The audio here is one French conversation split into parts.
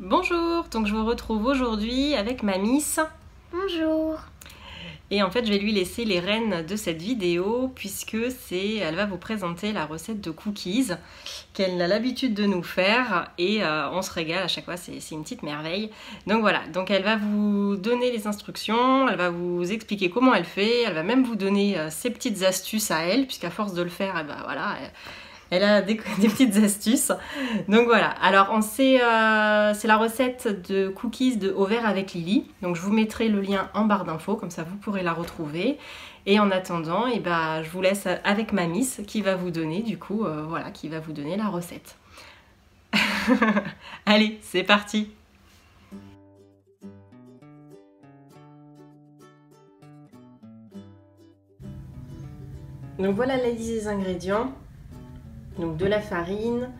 Bonjour, donc je vous retrouve aujourd'hui avec ma Miss. Bonjour. Et en fait, je vais lui laisser les rênes de cette vidéo puisque elle va vous présenter la recette de cookies qu'elle a l'habitude de nous faire et on se régale à chaque fois, c'est une petite merveille. Donc voilà, donc elle va vous donner les instructions, elle va vous expliquer comment elle fait, elle va même vous donner ses petites astuces à elle puisqu'à force de le faire, elle a des petites astuces. Donc voilà, alors c'est la recette de cookies au vert avec Lily. Donc je vous mettrai le lien en barre d'infos, comme ça vous pourrez la retrouver. Et en attendant, je vous laisse avec ma Miss qui va vous donner qui va vous donner la recette. Allez, c'est parti! Donc voilà la liste des ingrédients. Donc de la farine,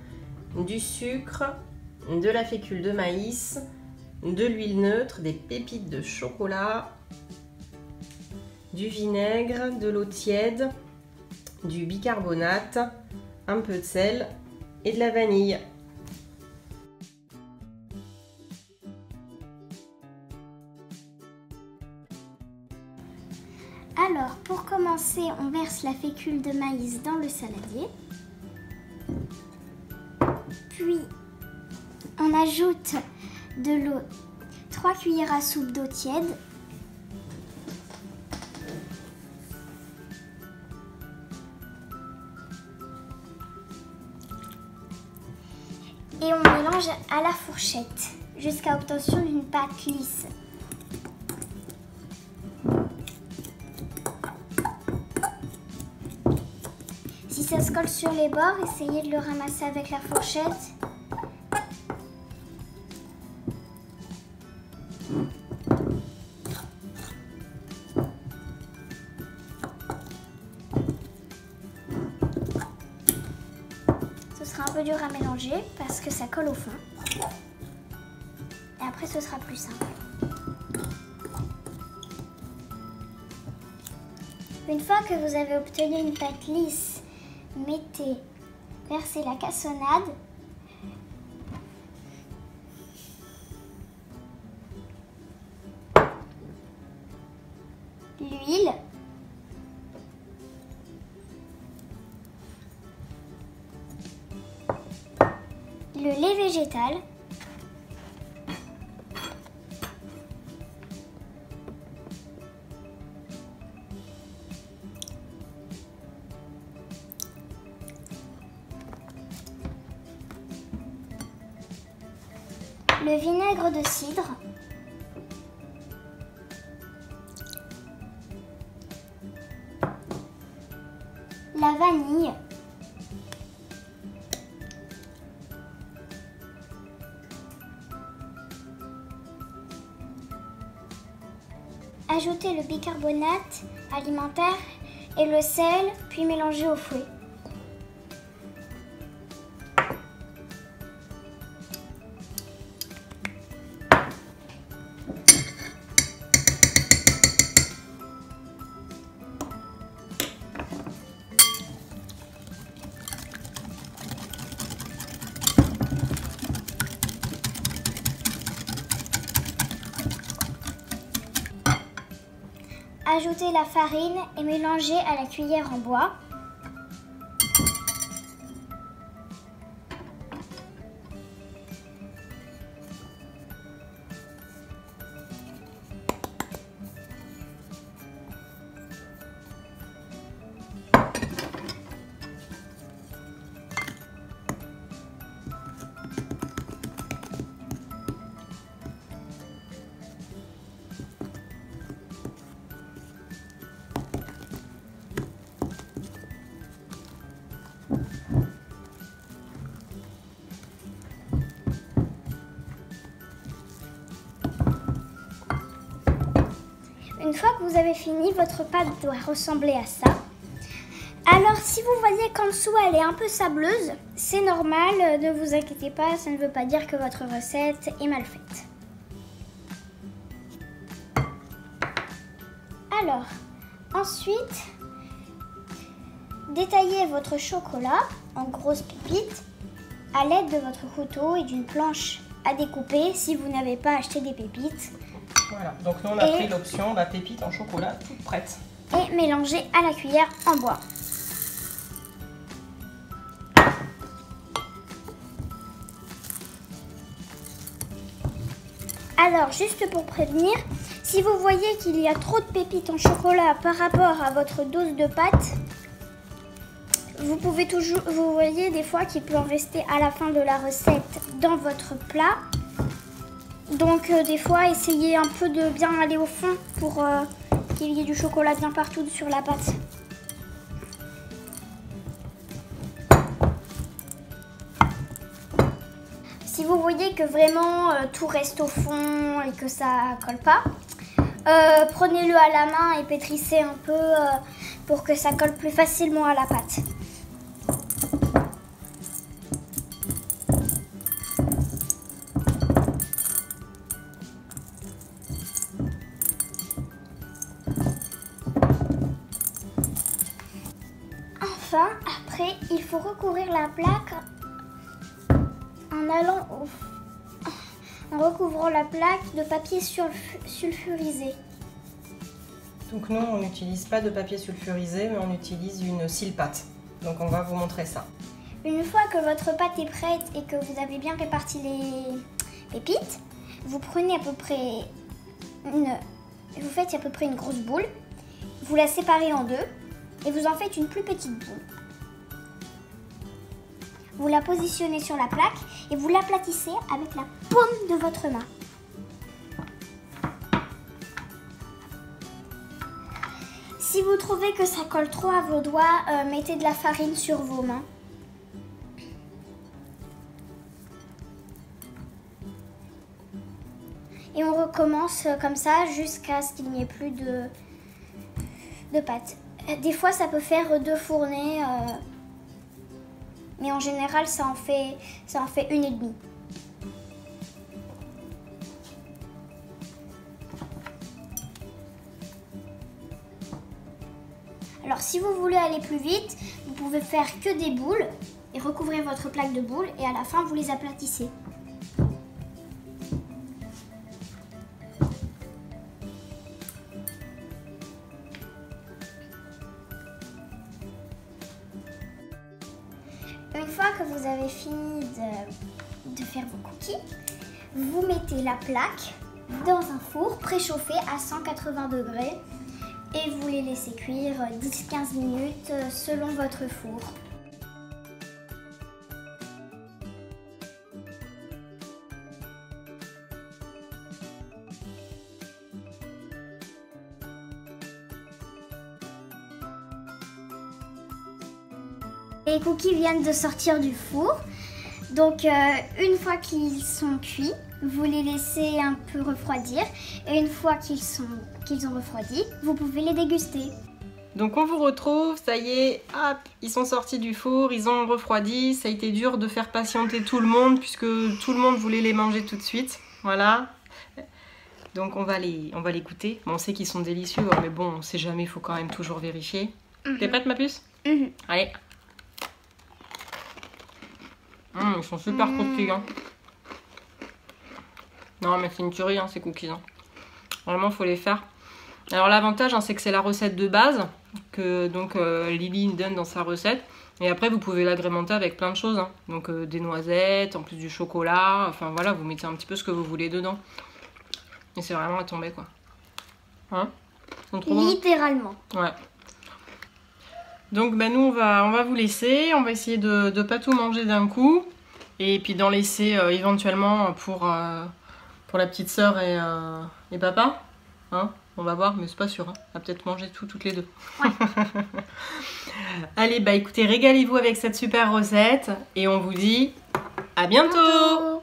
du sucre, de la fécule de maïs, de l'huile neutre, des pépites de chocolat, du vinaigre, de l'eau tiède, du bicarbonate, un peu de sel et de la vanille. Alors, pour commencer, on verse la fécule de maïs dans le saladier. Puis, on ajoute de l'eau, 3 cuillères à soupe d'eau tiède. Et on mélange à la fourchette jusqu'à obtention d'une pâte lisse. Si ça se colle sur les bords, essayez de le ramasser avec la fourchette. Ce sera un peu dur à mélanger parce que ça colle au fond. Et après, ce sera plus simple. Une fois que vous avez obtenu une pâte lisse, versez la cassonade. L'huile. Le lait végétal. Le vinaigre de cidre. La vanille. Ajoutez le bicarbonate alimentaire et le sel, puis mélangez au fouet. Ajoutez la farine et mélangez à la cuillère en bois. Une fois que vous avez fini, votre pâte doit ressembler à ça. Alors, si vous voyez qu'en dessous, elle est un peu sableuse, c'est normal, ne vous inquiétez pas, ça ne veut pas dire que votre recette est mal faite. Alors, ensuite, détaillez votre chocolat en grosses pépites à l'aide de votre couteau et d'une planche à découper si vous n'avez pas acheté des pépites. Voilà, donc nous on a pris l'option pépite en chocolat toute prête. Et mélanger à la cuillère en bois. Alors, juste pour prévenir, si vous voyez qu'il y a trop de pépites en chocolat par rapport à votre dose de pâte, vous voyez des fois qu'il peut en rester à la fin de la recette dans votre plat. Donc des fois, essayez un peu de bien aller au fond pour qu'il y ait du chocolat bien partout sur la pâte. Si vous voyez que vraiment tout reste au fond et que ça colle pas, prenez-le à la main et pétrissez un peu pour que ça colle plus facilement à la pâte. Enfin, après, il faut recouvrir la plaque en recouvrant la plaque de papier sulfurisé. Donc nous, on n'utilise pas de papier sulfurisé, mais on utilise une cile-pâte. Donc on va vous montrer ça. Une fois que votre pâte est prête et que vous avez bien réparti les pépites, vous prenez vous faites à peu près une grosse boule, vous la séparez en deux et vous en faites une plus petite boule. Vous la positionnez sur la plaque et vous l'aplatissez avec la paume de votre main. Si vous trouvez que ça colle trop à vos doigts, mettez de la farine sur vos mains. Et on recommence comme ça jusqu'à ce qu'il n'y ait plus de pâte. Des fois, ça peut faire 2 fournées, mais en général, ça en fait 1,5. Alors, si vous voulez aller plus vite, vous pouvez faire que des boules et recouvrir votre plaque de boules et à la fin, vous les aplatissez. Une fois que vous avez fini de faire vos cookies, vous mettez la plaque dans un four préchauffé à 180 degrés et vous les laissez cuire 10-15 minutes selon votre four. Les cookies viennent de sortir du four, donc une fois qu'ils sont cuits, vous les laissez un peu refroidir et une fois qu'ils ont refroidi, vous pouvez les déguster. Donc on vous retrouve, ça y est, hop, ils sont sortis du four, ils ont refroidi, ça a été dur de faire patienter tout le monde puisque tout le monde voulait les manger tout de suite, voilà. Donc on va les goûter. Bon, on sait qu'ils sont délicieux, mais bon, on sait jamais, il faut quand même toujours vérifier. T'es prête ma puce? Allez. Ils sont super croustillants. Non mais c'est une tuerie ces cookies. Vraiment faut les faire. Alors l'avantage c'est que c'est la recette de base que donc Lily donne dans sa recette. Et après vous pouvez l'agrémenter avec plein de choses. Donc des noisettes, en plus du chocolat. Enfin voilà, vous mettez un petit peu ce que vous voulez dedans. Et c'est vraiment à tomber quoi. Hein? Littéralement. Ouais. Donc nous on va vous laisser, on va essayer de ne pas tout manger d'un coup et puis d'en laisser éventuellement pour la petite sœur et papa. Hein, on va voir, mais c'est pas sûr, hein. On va peut-être manger toutes les deux. Ouais. Allez, écoutez, régalez-vous avec cette super recette et on vous dit à bientôt.